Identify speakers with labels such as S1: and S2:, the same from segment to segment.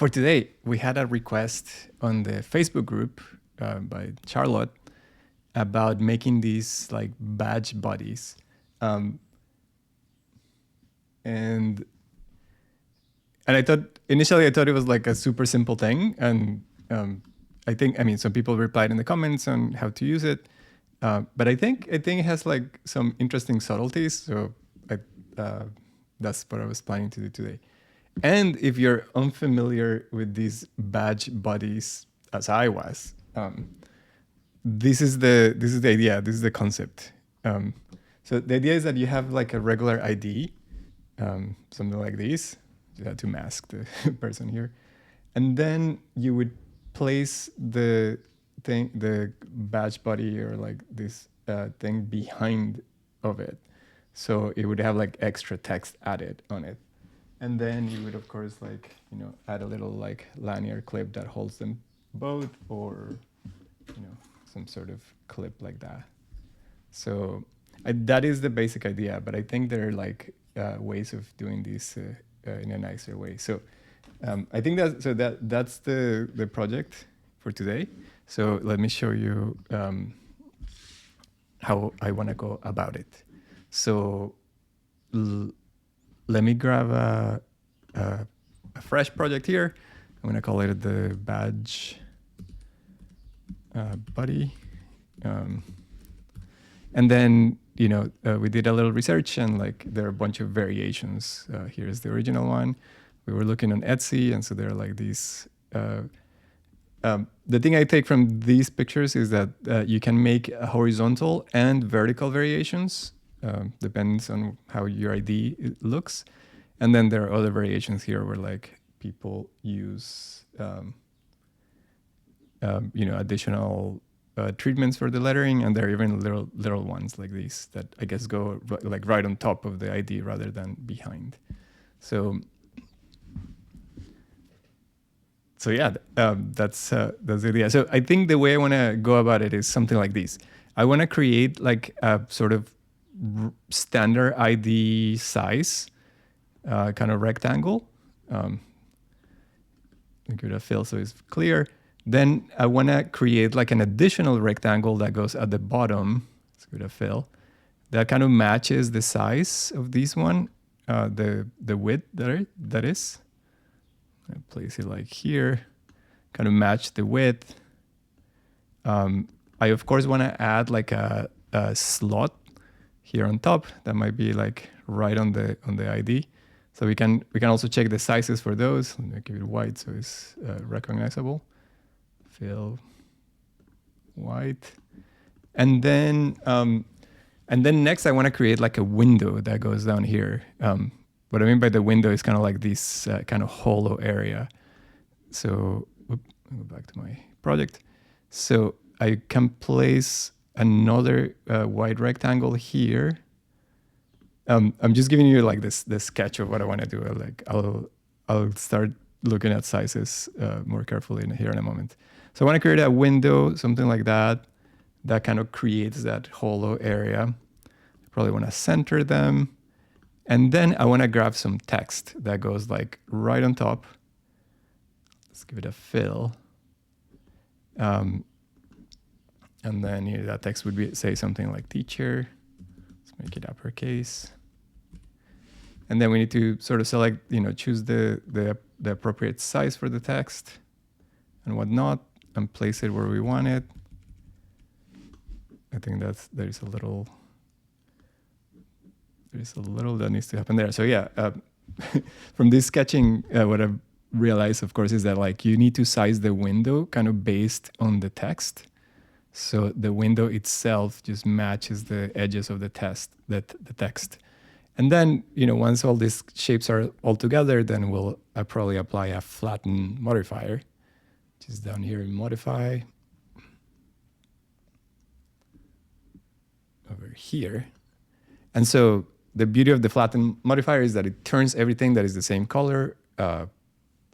S1: for today, we had a request on the Facebook group by Charlotte about making these like badge bodies. And I thought initially I thought it was like a super simple thing, and I mean some people replied in the comments on how to use it, but I think it has like some interesting subtleties. So that's what I was planning to do today. And if you're unfamiliar with these badge bodies, as I was, this is the idea. This is the concept. So the idea is that you have like a regular ID, something like this. You had to mask the person here, and then you would place the thing, the badge body, or like this thing behind of it, so it would have like extra text added on it. And then you would, of course, like, add a little like lanyard clip that holds them both, or, some sort of clip like that. So that is the basic idea, but I think there are like ways of doing this in a nicer way. So I think that's the project for today. So let me show you how I want to go about it. So let me grab a fresh project here. I'm going to call it the badge buddy. And then, we did a little research, and like there are a bunch of variations. Here's the original one. We were looking on Etsy, and so there are like these. The thing I take from these pictures is that you can make horizontal and vertical variations. Depends on how your ID looks. And then there are other variations here where like people use, additional treatments for the lettering, and there are even little ones like these that I guess go like right on top of the ID rather than behind. So yeah, that's the idea. So I think the way I want to go about it is something like this. I want to create like a sort of standard ID size, kind of rectangle. Give it a fill so it's clear. Then I want to create like an additional rectangle that goes at the bottom. Let's give it a fill. That kind of matches the size of this one, the width that is. I place it like here, kind of match the width. I of course want to add like a slot here on top that might be like right on the ID. So we can also check the sizes for those. Let me give it white so it's recognizable. Fill white, and then next I want to create like a window that goes down here. What I mean by the window is kind of like this kind of hollow area. So I'll go back to my project. So I can place another white rectangle here. I'm just giving you like this sketch of what I want to do. Like I'll start looking at sizes more carefully here in a moment. So I want to create a window, something like that kind of creates that hollow area. I probably want to center them. And then I want to grab some text that goes like right on top. Let's give it a fill. And then that text would say something like teacher. Let's make it uppercase. And then we need to sort of select, choose the appropriate size for the text and whatnot, and place it where we want it. I think there's a little that needs to happen there. So yeah, from this sketching, what I've realized, of course, is that like you need to size the window kind of based on the text. So the window itself just matches the edges of the text. And then, once all these shapes are all together, then we'll probably apply a flatten modifier, which is down here in modify. Over here. And so the beauty of the flatten modifier is that it turns everything that is the same color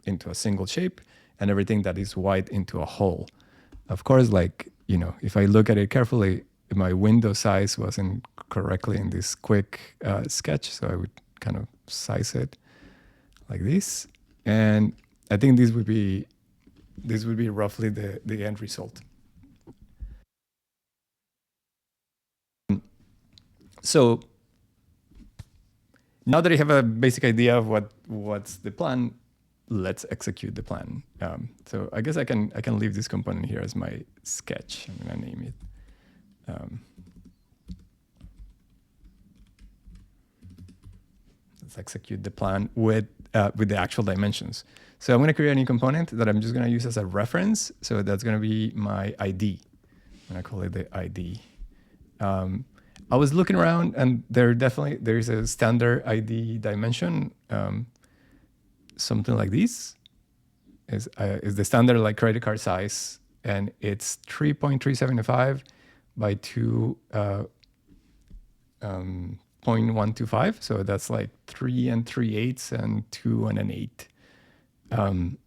S1: into a single shape, and everything that is white into a whole. Of course, like, if I look at it carefully, my window size wasn't correctly in this quick sketch, so I would kind of size it like this. And I think this would be roughly the end result. So now that I have a basic idea of what's the plan, let's execute the plan. So I guess I can leave this component here as my sketch. I'm gonna name it. Let's execute the plan with the actual dimensions. So I'm gonna create a new component that I'm just gonna use as a reference. So that's gonna be my ID. I'm gonna call it the ID. I was looking around, and there's a standard ID dimension, something like this. Is the standard like credit card size, and it's 3.375 by 2.125. So that's like 3 3/8 and 2 1/8. I'm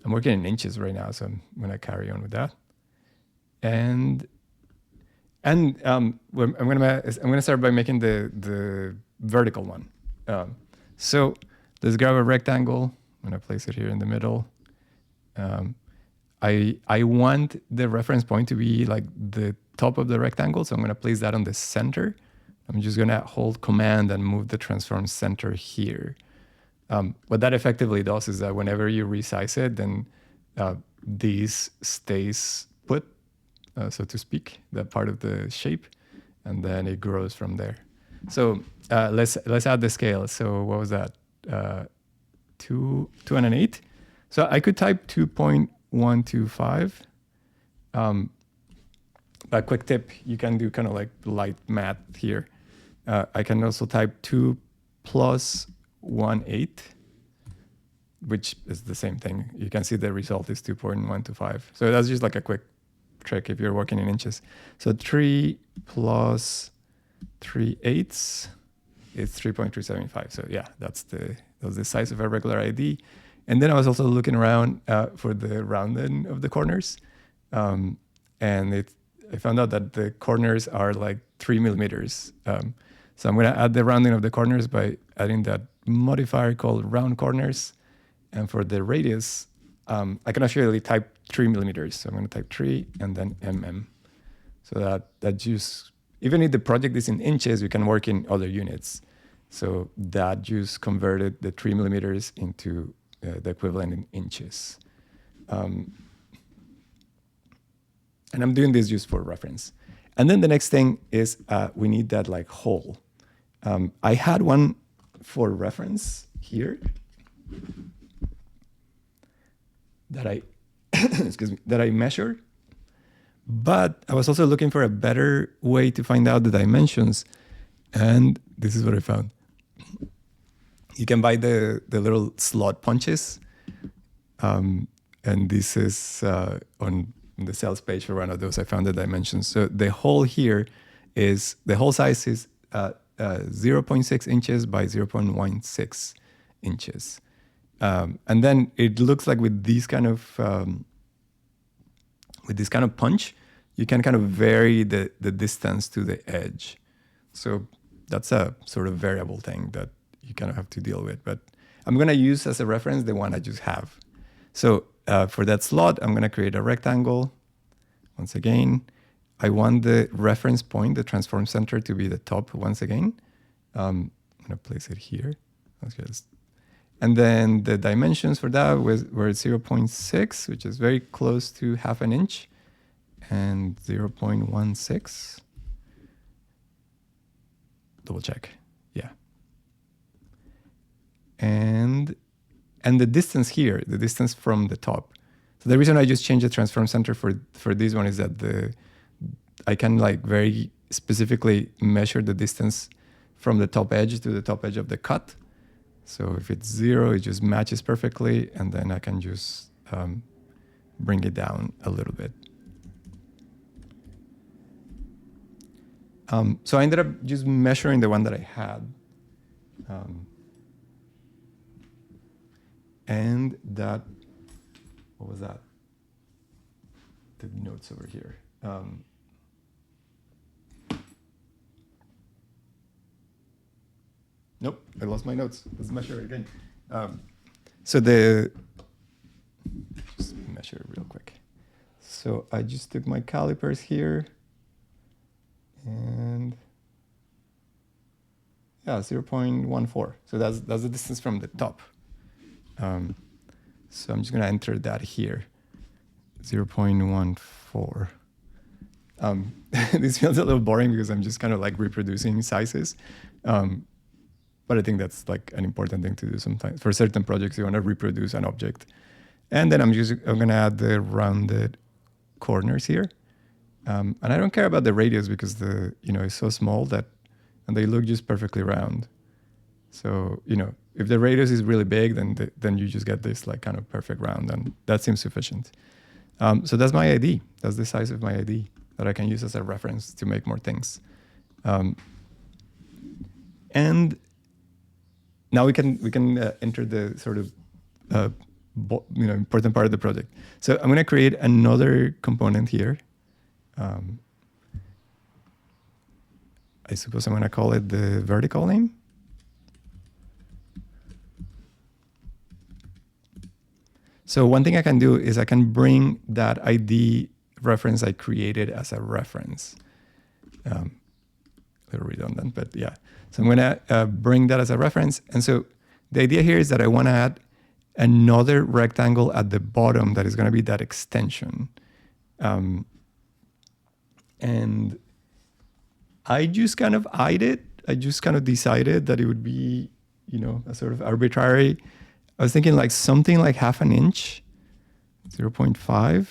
S1: working in inches right now, so I'm gonna carry on with that. And I'm gonna start by making the vertical one. So let's grab a rectangle. I'm gonna place it here in the middle. I want the reference point to be like the top of the rectangle, so I'm gonna place that on the center. I'm just gonna hold Command and move the transform center here. What that effectively does is that whenever you resize it, then this stays put, so to speak, that part of the shape, and then it grows from there. So let's add the scale. So what was that? 2 1/8. So I could type 2.125. A quick tip: you can do kind of like light math here. I can also type 2 plus 1/8, which is the same thing. You can see the result is 2.125. So that's just like a quick trick if you're working in inches. So 3 plus 3/8 is 3.375. So yeah, that's the size of a regular ID. And then I was also looking around for the rounding of the corners, and I found out that the corners are like 3 millimeters. So I'm going to add the rounding of the corners by adding that modifier called round corners. And for the radius, I can actually type 3 millimeters. So I'm going to type 3 and then So that just, even if the project is in inches, you can work in other units. So that just converted the 3 millimeters into the equivalent in inches. And I'm doing this just for reference. And then the next thing is we need that like hole. I had one for reference here that I that I measured, but I was also looking for a better way to find out the dimensions, and this is what I found. You can buy the little slot punches, and this is on the sales page for one of those. I found the dimensions. So the hole here is, the hole size is 0.6 inches by 0.16 inches. And then it looks like with these kind of punch, you can kind of vary the distance to the edge. So that's a sort of variable thing that you kind of have to deal with. But I'm going to use as a reference the one I just have. So for that slot, I'm going to create a rectangle. Once again, I want the reference point, the transform center, to be the top once again. I'm going to place it here. And then the dimensions for that were 0.6, which is very close to 1/2 inch, and 0.16. Double check. Yeah. And the distance here, the distance from the top. So the reason I just changed the transform center for this one is that I can like very specifically measure the distance from the top edge to the top edge of the cut. So if it's 0, it just matches perfectly, and then I can just bring it down a little bit. So I ended up just measuring the one that I had. And that, what was that? The notes over here. Nope, I lost my notes. Let's measure it again. So measure real quick. So I just took my calipers here and yeah, 0.14. So that's the distance from the top. So I'm just gonna enter that here, 0.14. This feels a little boring because I'm just kind of like reproducing sizes. But I think that's like an important thing to do sometimes. For certain projects, you want to reproduce an object. And then I'm going to add the rounded corners here. And I don't care about the radius because it's so small and they look just perfectly round. So, if the radius is really big, then you just get this like kind of perfect round, and that seems sufficient. So that's my ID. That's the size of my ID that I can use as a reference to make more things. And now we can enter the sort of important part of the project. So I'm going to create another component here. I suppose I'm going to call it the vertical name. So one thing I can do is I can bring that ID reference I created as a reference. A little redundant, but yeah. So I'm going to bring that as a reference. And so the idea here is that I want to add another rectangle at the bottom that is going to be that extension. And I just kind of eyed it. I just kind of decided that it would be, a sort of arbitrary. I was thinking like something like half an inch, 0.5.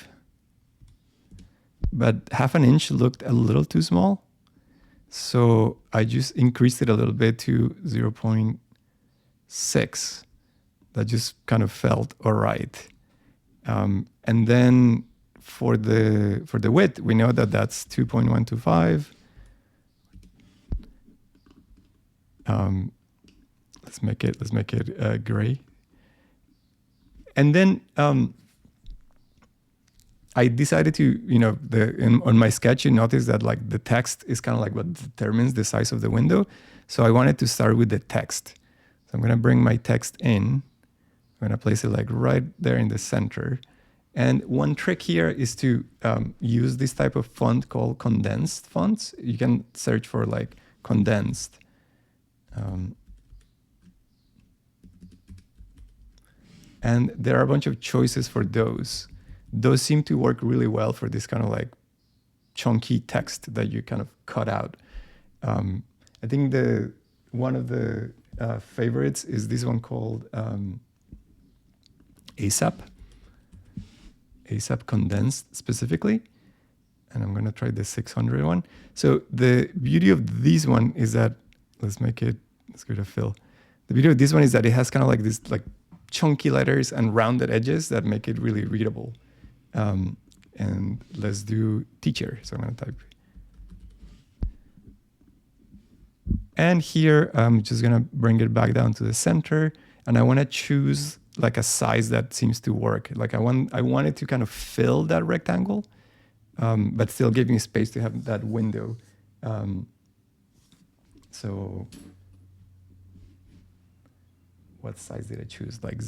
S1: But half an inch looked a little too small. So I just increased it a little bit to 0.6. That just kind of felt all right. And then for the width, we know that that's 2.125. Let's make it gray. And then I decided to, on my sketch, you notice that like the text is kind of like what determines the size of the window. So I wanted to start with the text. So I'm going to bring my text in. I'm going to place it like right there in the center. And one trick here is to use this type of font called condensed fonts. You can search for like condensed. And there are a bunch of choices for those. Those seem to work really well for this kind of like chunky text that you kind of cut out. I think one of the favorites is this one called ASAP condensed specifically. And I'm going to try the 600 one. So the beauty of this one is that, let's give it a fill. The beauty of this one is that it has kind of like this like chunky letters and rounded edges that make it really readable. And let's do teacher. So I'm going to type. And here, I'm just going to bring it back down to the center. And I want to choose like a size that seems to work. Like I wanted to kind of fill that rectangle, but still give me space to have that window. So what size did I choose? Like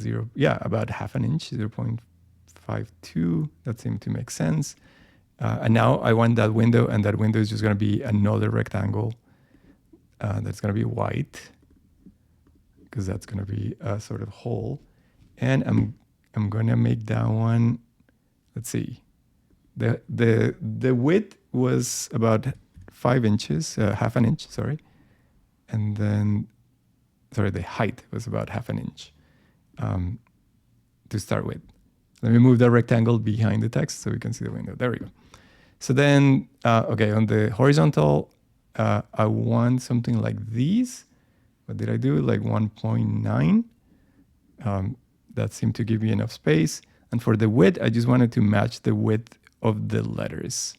S1: about half an inch, 0.52. That seemed to make sense. And now I want that window, and that window is just going to be another rectangle that's going to be white, because that's going to be a sort of hole. And I'm going to make that one. Let's see. The width was about 5 inches, half an inch, sorry. And then, the height was about half an inch to start with. Let me move the rectangle behind the text so we can see the window. There we go. So then, on the horizontal, I want something like these. What did I do? Like 1.9. That seemed to give me enough space. And for the width, I just wanted to match the width of the letters.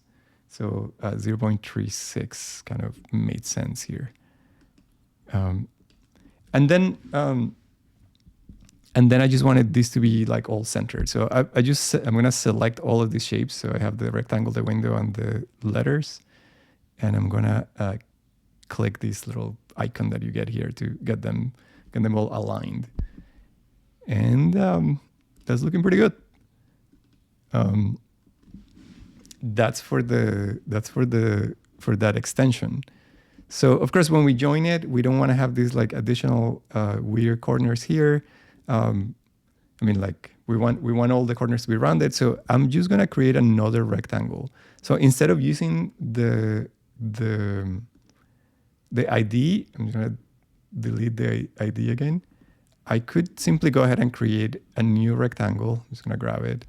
S1: So 0.36 kind of made sense here. And then I just wanted this to be like all centered. So I'm going to select all of these shapes. So I have the rectangle, the window, and the letters. And I'm going to click this little icon that you get here to get them all aligned. And that's looking pretty good. That's for that extension. So of course, when we join it, we don't want to have these like additional weird corners here. I mean, like we want all the corners to be rounded. So I'm just gonna create another rectangle. So instead of using the ID, I'm just gonna delete the ID again. I could simply go ahead and create a new rectangle. I'm just gonna grab it,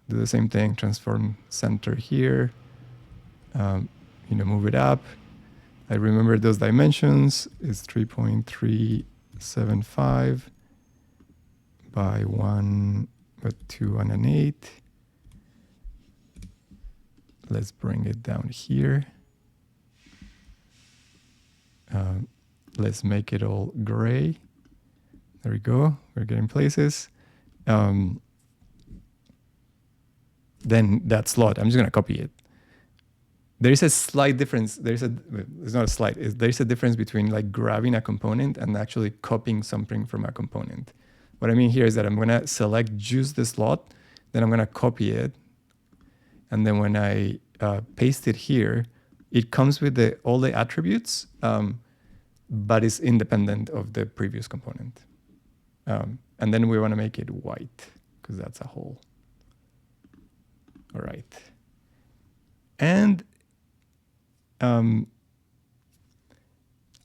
S1: do the same thing, transform center here, move it up. I remember those dimensions is 3.375 by 1, 2 and an 8. Let's bring it down here. Let's make it all gray. There we go. We're getting places. Then that slot, I'm just going to copy it. There is a slight difference. It's not a slight. There's a difference between like grabbing a component and actually copying something from a component. What I mean here is that I'm going to select just the slot, then I'm going to copy it. And then when I paste it here, it comes with all the attributes, but it's independent of the previous component. And then we want to make it white because that's a hole. All right. And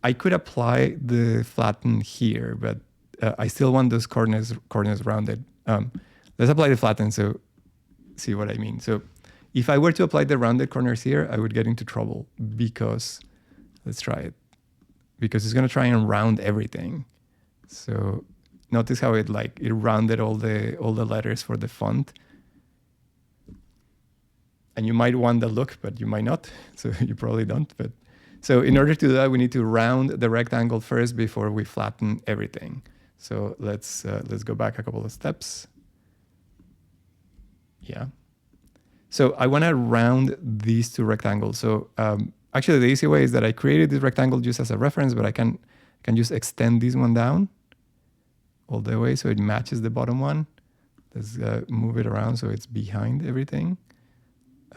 S1: I could apply the flatten here, but I still want those corners rounded. Let's apply the flatten, so see what I mean. So if I were to apply the rounded corners here, I would get into trouble because, let's try it, because it's going to try and round everything. So notice how it rounded all the letters for the font. And you might want the look, but you might not. So you probably don't. But so in order to do that, we need to round the rectangle first before we flatten everything. So let's go back a couple of steps. Yeah. So I want to round these two rectangles. So actually, the easy way is that I created this rectangle just as a reference, but I can just extend this one down all the way so it matches the bottom one. Let's move it around so it's behind everything.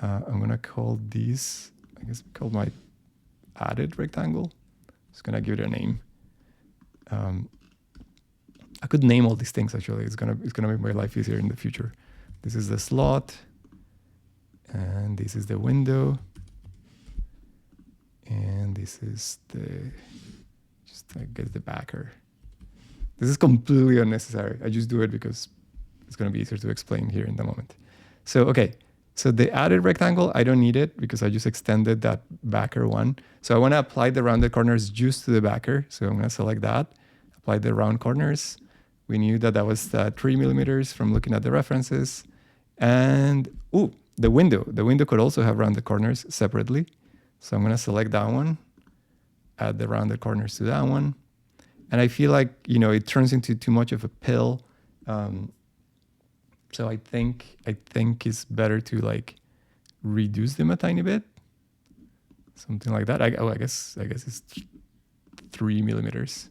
S1: I'm going to call these, I guess, call my added rectangle. Just going to give it a name. I could name all these things, actually. It's gonna make my life easier in the future. This is the slot, and this is the window, and this is I guess the backer. This is completely unnecessary. I just do it because it's going to be easier to explain here in the moment. So, okay. So the added rectangle, I don't need it because I just extended that backer one. So I want to apply the rounded corners just to the backer. So I'm going to select that, apply the round corners. We knew that was 3 millimeters from looking at the references. And, the window. The window could also have rounded corners separately. So I'm going to select that one, add the rounded corners to that one. And I feel like, it turns into too much of a pill. So I think it's better to reduce them a tiny bit, something like that. I guess it's 3 millimeters.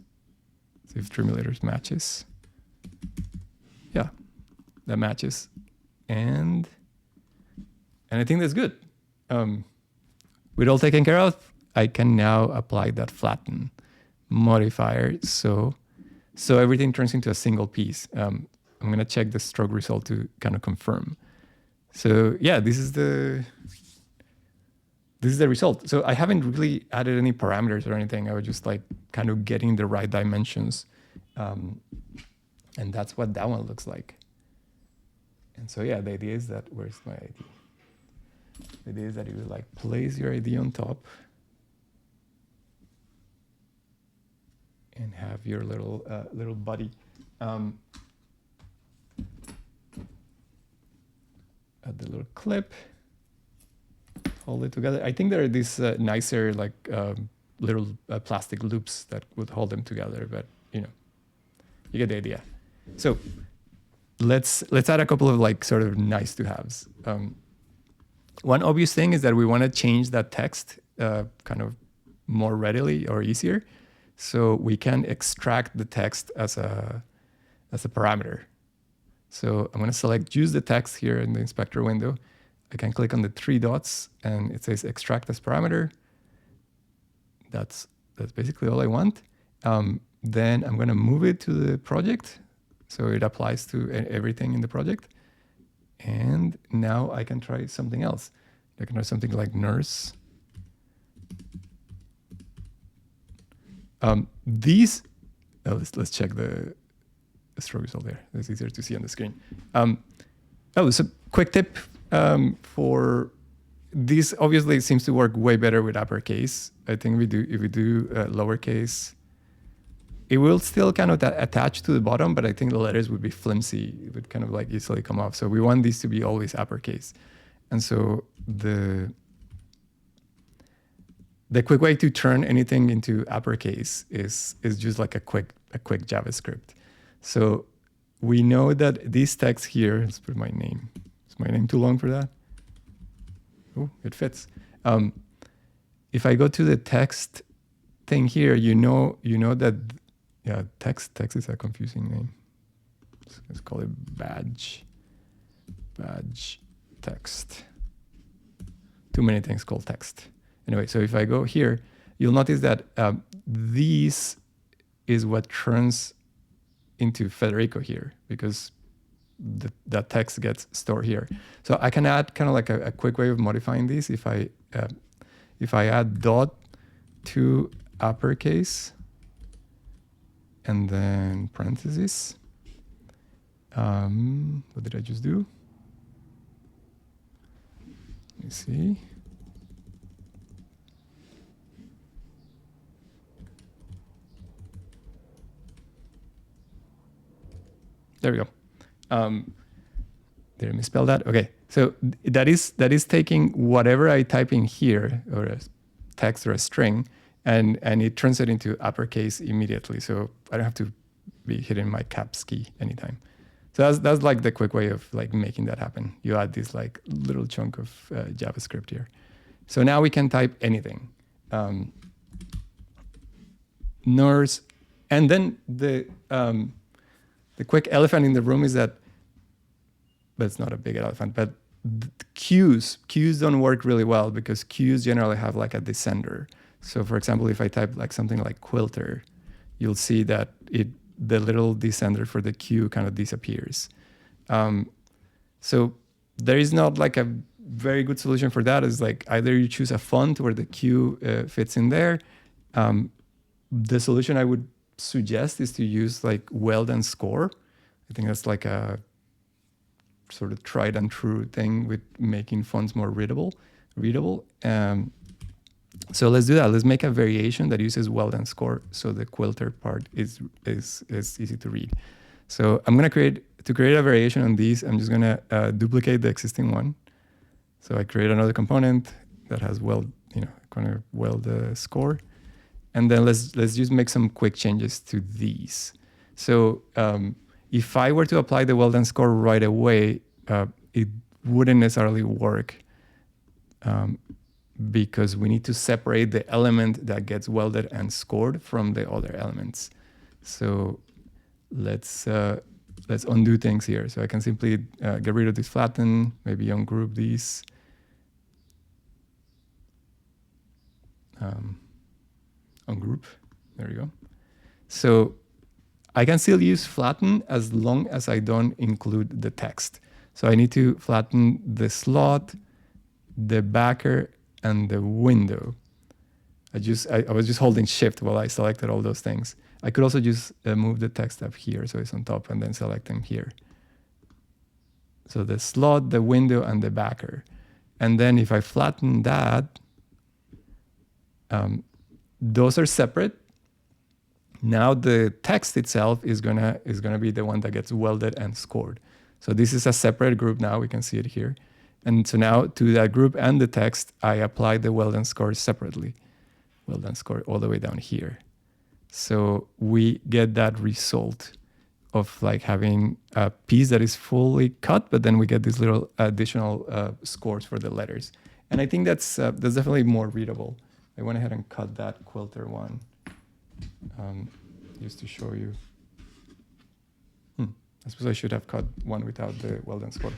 S1: See if 3 millimeters matches. Yeah, that matches, and I think that's good. With all taken care of, I can now apply that flatten modifier. So everything turns into a single piece. I'm going to check the stroke result to kind of confirm. So yeah, this is the result. So I haven't really added any parameters or anything. I was just kind of getting the right dimensions. And that's what that one looks like. And so yeah, the idea is that, where's my ID? The idea is that you would place your ID on top and have your little buddy. Add the little clip, hold it together. I think there are these nicer little plastic loops that would hold them together, but you get the idea. So let's add a couple of sort of nice to haves. One obvious thing is that we want to change that text kind of more readily or easier. So we can extract the text as a parameter. So I'm going to select use the text here in the inspector window. I can click on the 3 dots and it says extract as parameter. That's basically all I want. Then I'm going to move it to the project. So it applies to everything in the project. And now I can try something else. I can try something like nurse. Let's check the stroke result there. It's easier to see on the screen. So quick tip for this. Obviously, it seems to work way better with uppercase. I think if we do lowercase, it will still kind of attach to the bottom, but I think the letters would be flimsy. It would kind of like easily come off. So we want these to be always uppercase. And so the quick way to turn anything into uppercase is just like a quick JavaScript. So we know that this text here, let's put my name. Is my name too long for that? Oh, it fits. If I go to the text thing here, you know that, yeah, text is a confusing name. Let's call it badge text. Too many things called text. Anyway, so if I go here, you'll notice that this is what turns into Federico here, because that text gets stored here. So I can add kind of like a quick way of modifying this. If I add dot to uppercase and then parentheses, what did I just do? Let me see. There we go. Did I misspell that? Okay. So that is taking whatever I type in here, or a text or a string, and it turns it into uppercase immediately. So I don't have to be hitting my caps key anytime. So that's like the quick way of like making that happen. You add this like little chunk of JavaScript here. So now we can type anything. Nurse, and then the quick elephant in the room is that, but it's not a big elephant, but queues don't work really well because queues generally have like a descender. So for example, if I type like something like quilter, you'll see that the little descender for the queue kind of disappears. So there is not like a very good solution for that. It's like either you choose a font where the queue fits in there. The solution I would suggest is to use like Weld and Score. I think that's like a sort of tried and true thing with making fonts more readable. So let's do that. Let's make a variation that uses Weld and Score, so the quilter part is easy to read. So I'm gonna create a variation on these. I'm just gonna duplicate the existing one. So I create another component that has Weld, kind of Weld Score. And then let's just make some quick changes to these. So if I were to apply the Weld and Score right away, it wouldn't necessarily work because we need to separate the element that gets welded and scored from the other elements. So let's undo things here. So I can simply get rid of this flatten, maybe ungroup these. Ungroup, there you go. So I can still use flatten as long as I don't include the text. So I need to flatten the slot, the backer, and the window. I was just holding shift while I selected all those things. I could also just move the text up here so it's on top and then select them here. So the slot, the window, and the backer. And then if I flatten that, those are separate. Now the text itself is gonna be the one that gets welded and scored. So this is a separate group now. We can see it here. And so now to that group and the text, I apply the weld and score separately. Weld and score all the way down here. So we get that result of like having a piece that is fully cut, but then we get these little additional scores for the letters. And I think that's definitely more readable. I went ahead and cut that quilter one just to show you. I suppose I should have cut one without the Weld and Score.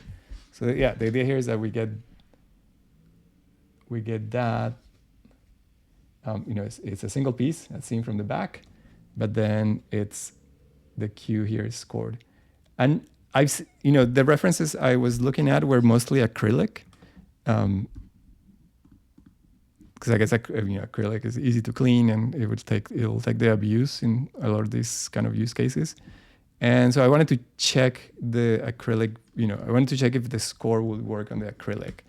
S1: So yeah, the idea here is that we get that. It's a single piece that's seen from the back, but then it's the Q here is scored. And the references I was looking at were mostly acrylic, because I guess acrylic is easy to clean and it'll take the abuse in a lot of these kind of use cases. And so I wanted to check the acrylic. I wanted to check if the score would work on the acrylic.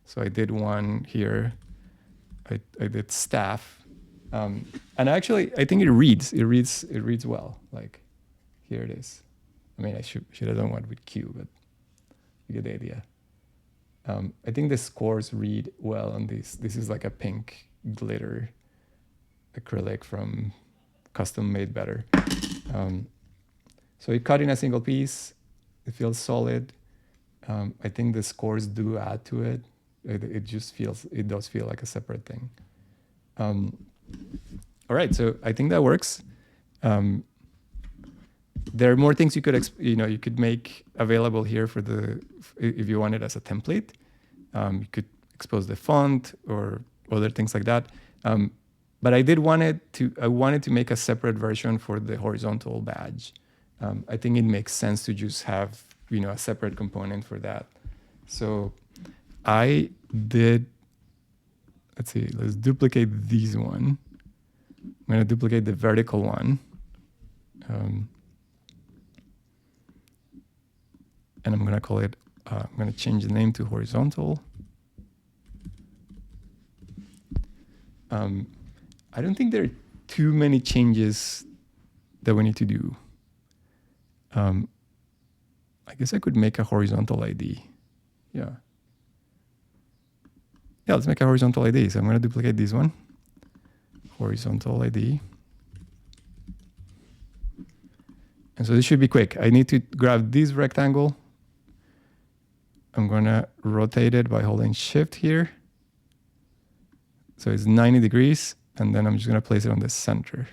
S1: So I did one here. I did staff, and actually I think it reads well. Like here it is. I mean, I should have done one with Q, but you get the idea. I think the scores read well on these. This is like a pink glitter acrylic from Custom Made Better. So it cut in a single piece. It feels solid. I think the scores do add to it. It does feel like a separate thing. All right, so I think that works. There are more things you could make available here if you want it as a template. You could expose the font or other things like that. But I wanted to make a separate version for the horizontal badge. I think it makes sense to just have a separate component for that. So I did. Let's see. Let's duplicate these one. I'm going to duplicate the vertical one. And I'm going to call it, I'm going to change the name to horizontal. I don't think there are too many changes that we need to do. I guess I could make a horizontal ID. Yeah, let's make a horizontal ID. So I'm going to duplicate this one. Horizontal ID. And so this should be quick. I need to grab this rectangle. I'm going to rotate it by holding Shift here. So it's 90 degrees. And then I'm just going to place it on the center.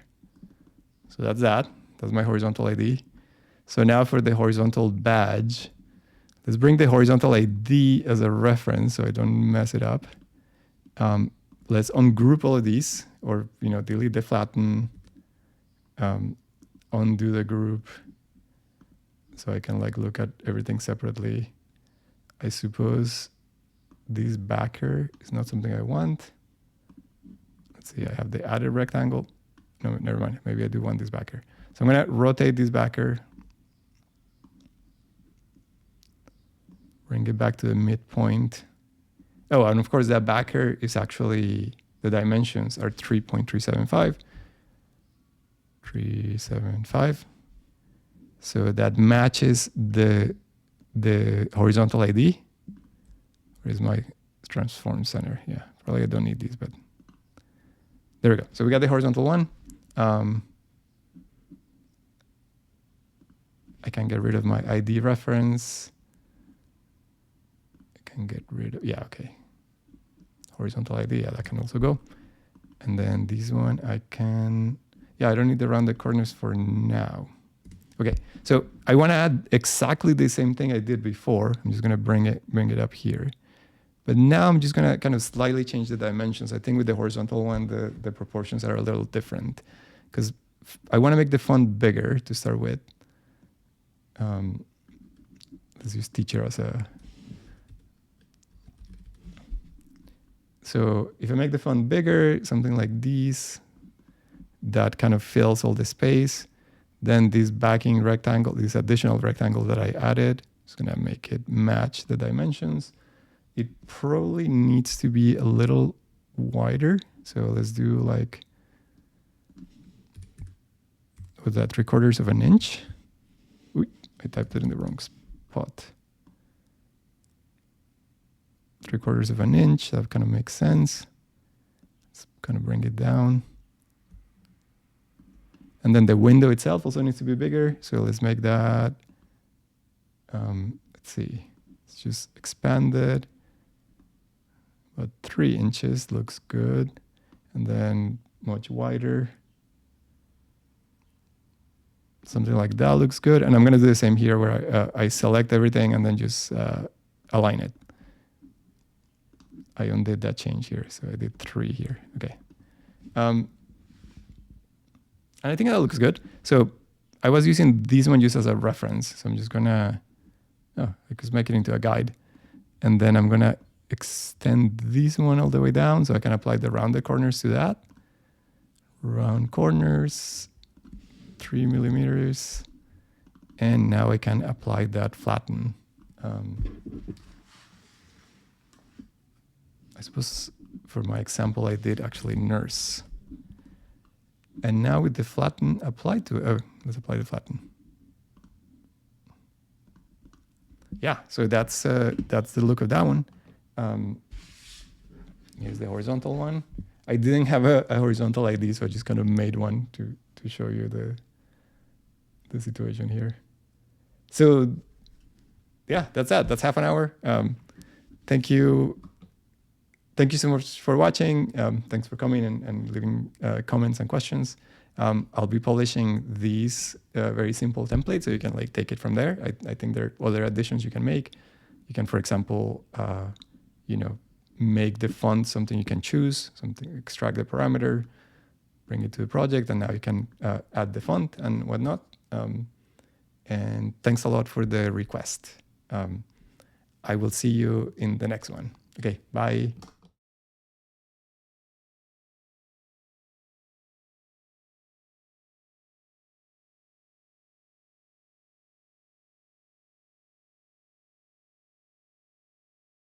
S1: So that's that. That's my horizontal ID. So now for the horizontal badge, let's bring the horizontal ID as a reference so I don't mess it up. Let's ungroup all of these, or delete the flatten, undo the group, so I can look at everything separately. I suppose this backer is not something I want. Let's see, I have the added rectangle. No, never mind. Maybe I do want this backer. So I'm going to rotate this backer, bring it back to the midpoint. Oh, and of course that backer is actually, the dimensions are 3.375. 375. So that matches the horizontal ID. Where's my transform center? Yeah, probably I don't need these, but there we go. So we got the horizontal one. I can get rid of my ID reference. I can get rid of, yeah, okay. Horizontal ID, yeah, that can also go. And then this one I can, yeah, I don't need the rounded corners for now. Okay, so I want to add exactly the same thing I did before. I'm just going to bring it up here. But now I'm just going to kind of slightly change the dimensions. I think with the horizontal one, the proportions are a little different because I want to make the font bigger to start with. Let's use teacher as a... So if I make the font bigger, something like these, that kind of fills all the space. Then this backing rectangle, this additional rectangle that I added, is going to make it match the dimensions. It probably needs to be a little wider. So let's do like, was that 3/4 of an inch? Ooh, I typed it in the wrong spot. 3/4 of an inch, that kind of makes sense. Let's kind of bring it down. And then the window itself also needs to be bigger. So let's make that, let's see, let's just expand it. About 3 inches looks good. And then much wider. Something like that looks good. And I'm going to do the same here where I select everything and then just align it. I undid that change here. So I did 3 here. Okay. And I think that looks good. So I was using this one just as a reference. So I'm just going to just make it into a guide. And then I'm going to extend this one all the way down so I can apply the rounded corners to that. Round corners, 3 millimeters. And now I can apply that flatten. I suppose for my example, I did actually nurse. And now with the flatten applied to, let's apply the flatten. Yeah, so that's the look of that one. Here's the horizontal one. I didn't have a horizontal ID, so I just kind of made one to show you the situation here. So yeah, that's that. That's half an hour. Thank you so much for watching. Thanks for coming and leaving comments and questions. I'll be publishing these very simple templates, so you can like take it from there. I think there are other additions you can make. You can, for example, make the font something you can choose, extract the parameter, bring it to the project, and now you can add the font and whatnot. And thanks a lot for the request. I will see you in the next one. Okay, bye.